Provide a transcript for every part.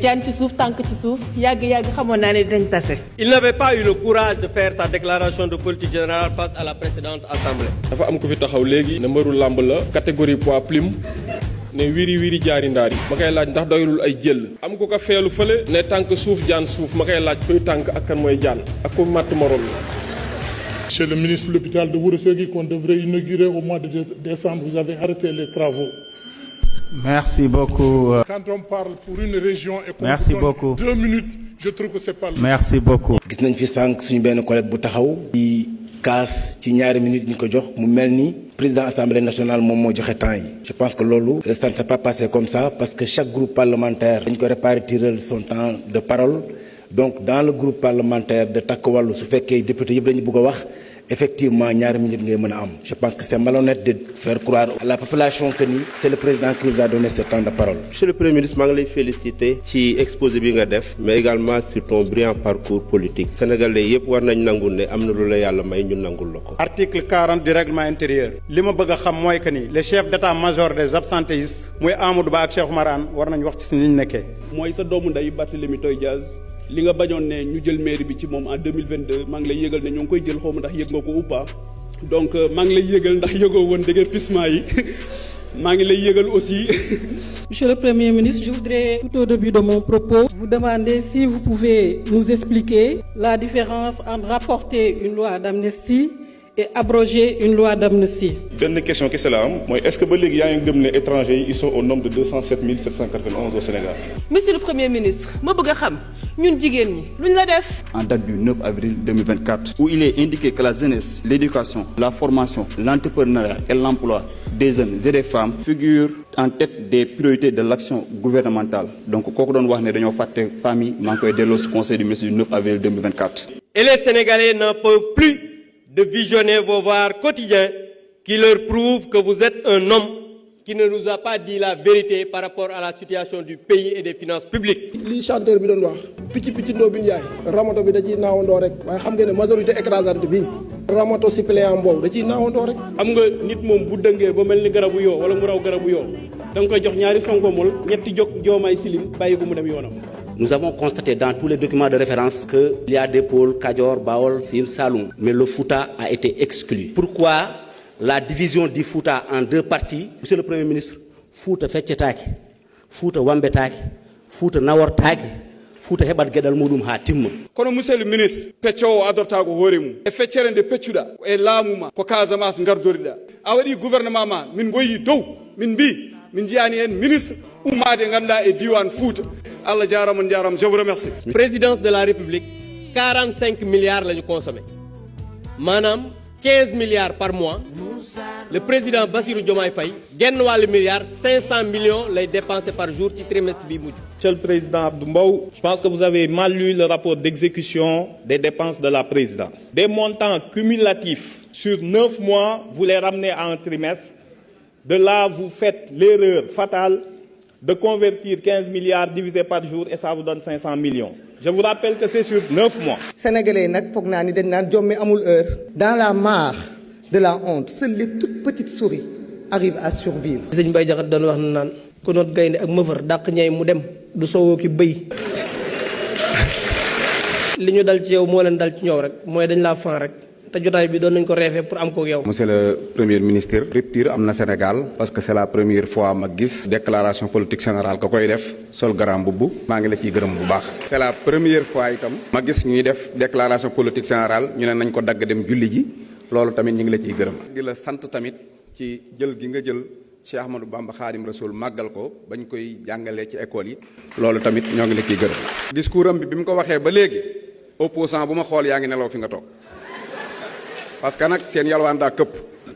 jaan ci suuf tànk ci suuf yàgg xamoon naa ne dinañ tase. Il n'avait pas eu le courage de faire sa déclaration de politique générale face à la précédente assemblée. dafa am ku fi taxaw léegi ne mbëru làmb la catégorie poids plume ne wiri jaari ndaar yi ma koy laaj ndax doyulul ay jël am ko ko feelu fële ne tànk suuf jaan suuf ma koy laaj kuy tànk ak kan mooy jaan ak ku matt morom la. Monsieur le ministre de l'hôpital de Ourossogui qu'on devrait inaugurer au mois de décembre, vous avez arrêté les travaux. Merci beaucoup. Quand on parle pour une région et qu'on Merci donne beaucoup. 2 minutes, je trouve que c'est pas le... Merci beaucoup. gis nañ fi sànq suñu benn collègue bu taxaw di kaas ci ñaari minutes ñu ko jox mu mel ni président assemblée nationale moom moo joxe temps yi. je pense que loolu ça ne s'est pas passé comme ça parce que chaque groupe parlementaire dañ ko répartir son temps de parole donc dans le groupe parlementaire de Takku Wallu su fekkee député yëpp dañu bëgg a wax effectivement ñaari minutes ngay mën a am. je pense que c'est malhonnête de faire croire à la population que ni c'est le président qui nous a donné ce temps de parole. Monsieur le Premier ministre maa ngi lay féliciter ci exposé bi nga def mais également sur ton brillant parcours politique. Sénégalais yëpp war nañ nangul ne am na lu la yàlla may ñu nangul la ko. Article 40 du règlement intérieur. li ma bëgg a xam mooy que ni le chef d'état-major des absentéistes muy Amadou Ba ak Cheikh Oumar Anne war nañ wax ci ni ñu nekkee. mooy sa doomu nday Barthélémy Toye Dias li nga bañoon ne ñu jël mairie bi ci moom en 2022 maa ngi lay yëgal ne ñoo ngi koy jël xaw ma ndax yëg nga ko ou pas donc maa ngi lay yëgal ndax yëgoo woon déguerpissement yi maa ngi lay yëgal aussi. Monsieur le Premier ministre, je voudrais tout au début de mon propos vous demander si vous pouvez nous expliquer la différence entre rapporter une loi d'amnistie et abroger une loi d'amnistie. benn question kese la am mooy est-ce que ba léegi yaa ngi gëm ne étrangers yi ils sont au nombre de 207 791 au Sénégal. Monsieur le Premier ministre ma bëgg a xam ñun jigéen ñi luñ la def. En date du 9 avril 2024, où il est indiqué que la jeunesse, l'éducation, la formation, l'entrepreneuriat et l'emploi des jeunes et des femmes figurent en tête des priorités de l'action gouvernementale. Donc kooku doon wax ne dañoo fàtte famille maa ngi koy delloo si conseil du ministre du 9 avril 2024. Et les Sénégalais n'en peuvent plus de visionner vos voirs quotidiens qui leur prouvent que vous êtes un homme qui ne nous a pas dit la vérité par rapport à la situation du pays et des finances publiques. lii chanteur bi doon wax picc ndoo bi njaay ramato bi da ciy naawandoo rek waaye xam nga ne majorité écrasante bi ramato suppléant boobu da ciy naawandoo rek. am nga nit moom bu dëngee ba mel ni garabu yoo wala mu raw garabu yoo da nga koy jox ñaari sonkomol ñetti joomaay silim bàyyi ko mu dem yoonam. Nous avons constaté dans tous les documents de référence qu'il y a des pôles Kajoor, Bawol, Sine, Saloum. Mais le Fouta a été exclu. Pourquoi la division du Fouta en deux parties? Monsieur le Premier ministre, Fouta feccetaaki, Fouta wambetaaki, Fouta nawortaaki, Fouta heɓat geɗal muɗum ha timma. kono monsieur le ministre peccowo adortaako hoore mum e feccere nde peccuɗa e laamu ma ko Casamance gardoriɗa a waɗi gouvernement ma min goyi dow min mbi min jiyani hen ministre ummade ganduɗa e diwan Fouta. Allah jaarama je vous remercie. Présidence de la République 45 milliards la ñu consommé maanaam 15 milliards par mois le président Bassirou Diomaye Faye genn wàllu milliard 500 millions lay dépensé par jour ci trimestre bi mujj. Monsieur le Président Abdou Mbow, je pense que vous avez mal lu le rapport d'exécution des dépenses de la présidence. Des montants cumulatifs sur 9 mois, vous les ramenez à un trimestre. De là, vous faites l'erreur fatale de convertir 15 milliards divisé par jour et ça vous donne 500 millions. Je vous rappelle que c'est sur 9 mois. Sénégalais nag foog naa ni dañ naan jommi amul heure. Dans la mare de la honte, seules les toutes petites souris arrivent à survivre. Sëñ Mbaye Diakhaté doon wax naan ku noot gaynde ak mëfër dàq ñay mu dem du soowoo ki bëy. li ñu dal ci yow moo leen dal ci ñëw rek mooy dañ laa fan rek. te jotaay bi doon nañ ko reefee pour am ko yow. Monsieur le Premier ministre, rupture am na Sénégal parce que c'est la première fois ma gis déclaration politique générale ka koy def sol garam mbubb maa ngi la ciy gërëm bu baax. C'est la première fois itam ma gis ñuy def déclaration politique générale ñu ne nañ ko dagg dem julli ji loolu tamit ñu ngi la ciy gërëm. di la sant tamit ci jël gi nga jël Cheikh Ahmadou Bamba Khadim Rasoul màggal ko bañ koy jàngalee ci école yi loolu tamit ñoo ngi la ciy gërëm. discours am bi mu ko waxee ba léegi opposant bu ma xool yaa ngi nelaw fi nga toog. parce que nag seen yalwaan daa këpp.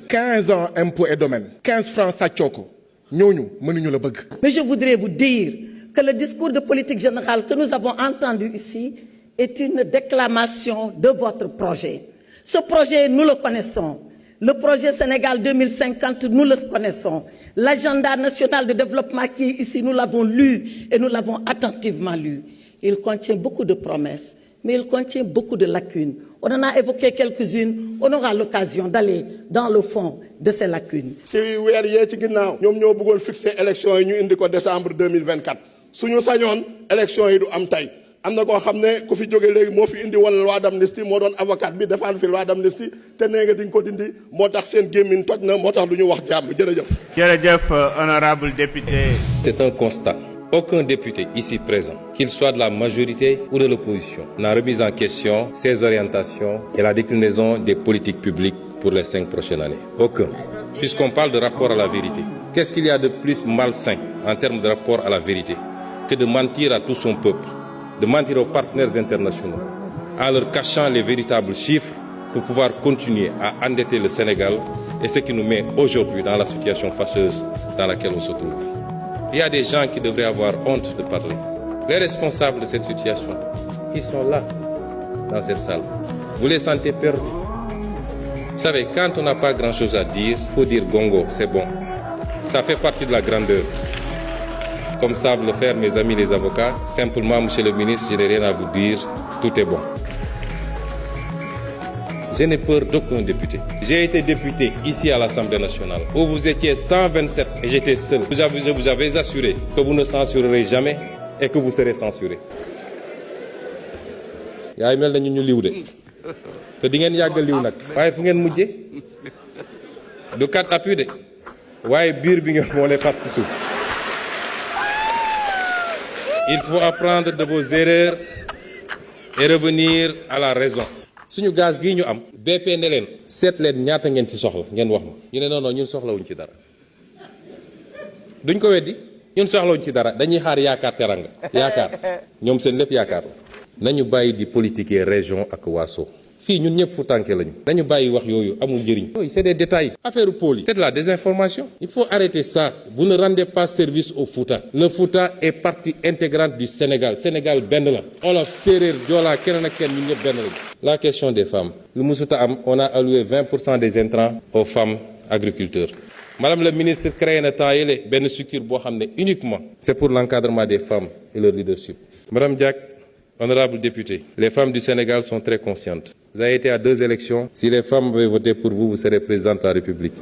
15 ans impôts et domaines 15 francs sàccoo ko ñooñu mënuñu la bëgg. Mais je voudrais vous dire que le discours de politique générale que nous avons entendu ici est une déclamation de votre projet. Ce projet, nous le connaissons. Le projet Sénégal 2050, nous le connaissons. L'agenda national de développement qui est ici, nous l'avons lu et nous l'avons attentivement lu. Il contient beaucoup de promesses, mais il contient beaucoup de lacunes. On en a évoqué quelques-unes. On aura l'occasion d'aller dans le fond de ces lacunes. si weer yee ci ginnaaw. ñoom ñoo bëggoon fixer élection yi ñu indi ko décembre 2024 suñu sañoon élection yi du am tey am na koo xam ne ku fi jóge léegi moo fi indi woon loi d'amnistie moo doon avocat bi defaan fi loi d'amnistie te nee nga diñ ko dindi moo tax seen gémmiñ toj na moo tax du ñu wax jàmm jërëjëf. jërëjëf honorable député. C'est un constat. Aucun député ici présent, qu'il soit de la majorité ou de l'opposition, n'a remis en question ses orientations et la déclinaison des politiques publiques pour les 5 prochaines années. Aucun. Puisqu'on parle de rapport à la vérité. Qu'est-ce qu'il y a de plus malsain en termes de rapport à la vérité que de mentir à tout son peuple, de mentir aux partenaires internationaux, en leur cachant les véritables chiffres pour pouvoir continuer à endetter le Sénégal et ce qui nous met aujourd'hui dans la situation fâcheuse dans laquelle on se trouve. Il y a des gens qui devraient avoir honte de parler. Les responsables de cette situation, ils sont là, dans cette salle. Vous les sentez perdus. Vous savez, quand on n'a pas grand-chose à dire, il faut dire gongo, c'est bon. Ça fait partie de la grandeur. Comme savent le faire mes amis les avocats, simplement, monsieur le ministre, je n'ai rien à vous dire, tout est bon. Je n'ai peur d'aucun député. J'ai été député ici à l'Assemblée nationale, où vous étiez 127 et j'étais seul. Je vous avais assuré que vous ne censurerez jamais et que vous serez censuré. yaay mel na ñu liw de te di ngeen yàgg liw nag waaye fu ngeen mujje du kat appui de waaye biir bi ngeen moo lay fas ci suuf. Il faut apprendre de vos erreurs et revenir à la raison. suñu gaz gii ñu am BP ne leen seet leen ñaata ngeen ci soxla ngeen wax ma ñu ne non non ñun soxlawuñ ci dara duñ ko weddi ñun soxlawuñ ci dara dañuy xaar yaakaar teranga yaakaar ñoom seen lépp yaakaar la nañu bàyyi di politiquer région ak waaso fii ñun ñëpp fu tànke lañu nañu bàyyi wax yooyu amul njëriñ yooyu c'est des détails affaire pôle yi c'est de la désinformation il faut arrêter ça vous ne rendez pas service au Fouta le Fouta est partie intégrante du Sénégal Sénégal benn la olof séeréer joola keneen ak kenn ñun ñëpp benn lañu. La question des femmes lu musuta am on a alloué 20% des intrants aux femmes agriculteurs. Madame le ministre créé na temps yële benn structure boo xam ne uniquement c'est pour l'encadrement des femmes et leur leadership. Madame Diack, honorable député, les femmes du Sénégal sont très conscientes. Vous avez été à 2 élections. Si les femmes avaient voté pour vous, vous serez président de la République.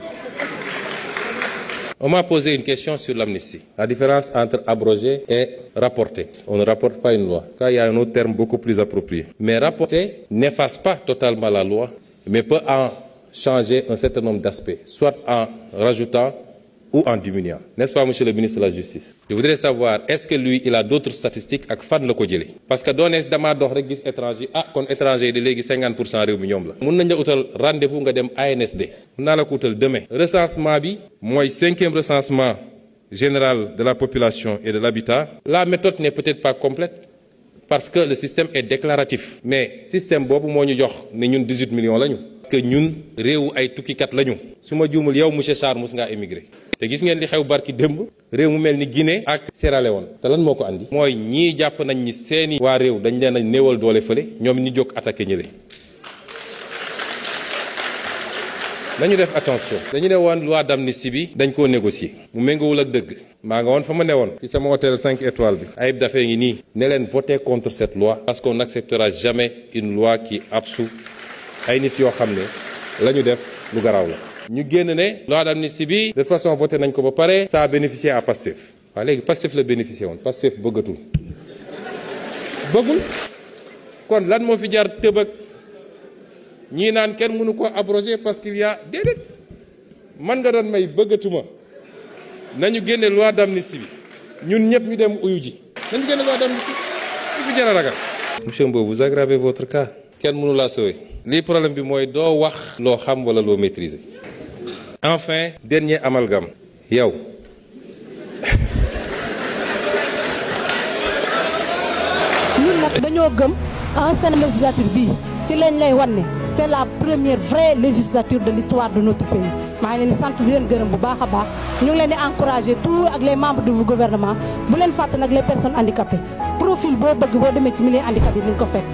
On m'a posé une question sur l'amnistie. La différence entre abroger et rapporter. On ne rapporte pas une loi, car il y a un autre terme beaucoup plus approprié. Mais rapporter n'efface pas totalement la loi, mais peut en changer un certain nombre d'aspects, soit en rajoutant ou en diminuant. N'est-ce pas, monsieur le ministre de la Justice? Je voudrais savoir, est-ce que lui, il a d'autres statistiques ak fan la ko jëlee? Parce que doone damaa dox rek gis étranger kon étranger yi de léegi 50% réew mi ñoom la. Mun nañ la utal rendez-vous nga dem ANSD. Mun naa la ko utal demain. Recensement bi mooy 5e recensement général de la population et de l'habitat. La méthode n'est peut-être pas complète parce que le système est déclaratif. Mais système boobu moo ñu jox ne ñun 18 millions lañu. Que ñun réewu ay tukkikat lañu. su ma juumul yow monsieur Sarr mos ngaa émigré. te gis ngeen li xew barki démb réew mu mel ni Guinée ak Sierra Leone te lan moo ko andi mooy ñii jàpp nañ ni seeni waa réew dañ leen a néewal doole fële ñoom ñi jóg attaqué ñële nañu def attention dañu ne woon loi d'amnistie bi dañ koo négocier mu méngoowul ak dëgg maa nga woon fa ma ne woon ci sama hôtel 5 étoiles bi Ayib Daffé ngi nii ne leen voter contre cette loi parce qu'on n'acceptera jamais une loi qui absout ay nit yoo xam ne la ñu def lu garaaw la ñu génn ne loi d'amnistie bi de toute façon voté nañ ko ba pare ça a bénéficié à Pastef waaw léegi Pastef la bénéficié woon Pastef bëggatul bëggul kon lan moo fi jar tëbëg ñii naan kenn mënu ko abroger parce qu'il y a déedéet man nga doon may bëggatuma nañu génne loi d'amnistie bi ñun ñëpp ñu dem uyu ji nañu génne loi d'amnistie bi fi jar a ragal. Monsieur Mbow, vous aggravez votre cas kenn mënu laa sauver lii problème bi mooy doo wax loo xam wala loo maîtriser. Enfin, dernier amalgame yow ñun nag dañoo gëm ancienne législature bii ci lañ lay wan ne c'est la première vraie législature de l'histoire de notre pays maa ngi leen di sant di leen gërëm bu baax a baax ñu ngi leen di encourager tout ak les membres du gouvernement bu leen fàtte nag les personnes handicapées profil boo bëgg boo demee ci milieu handicapé yi di nga ko fekk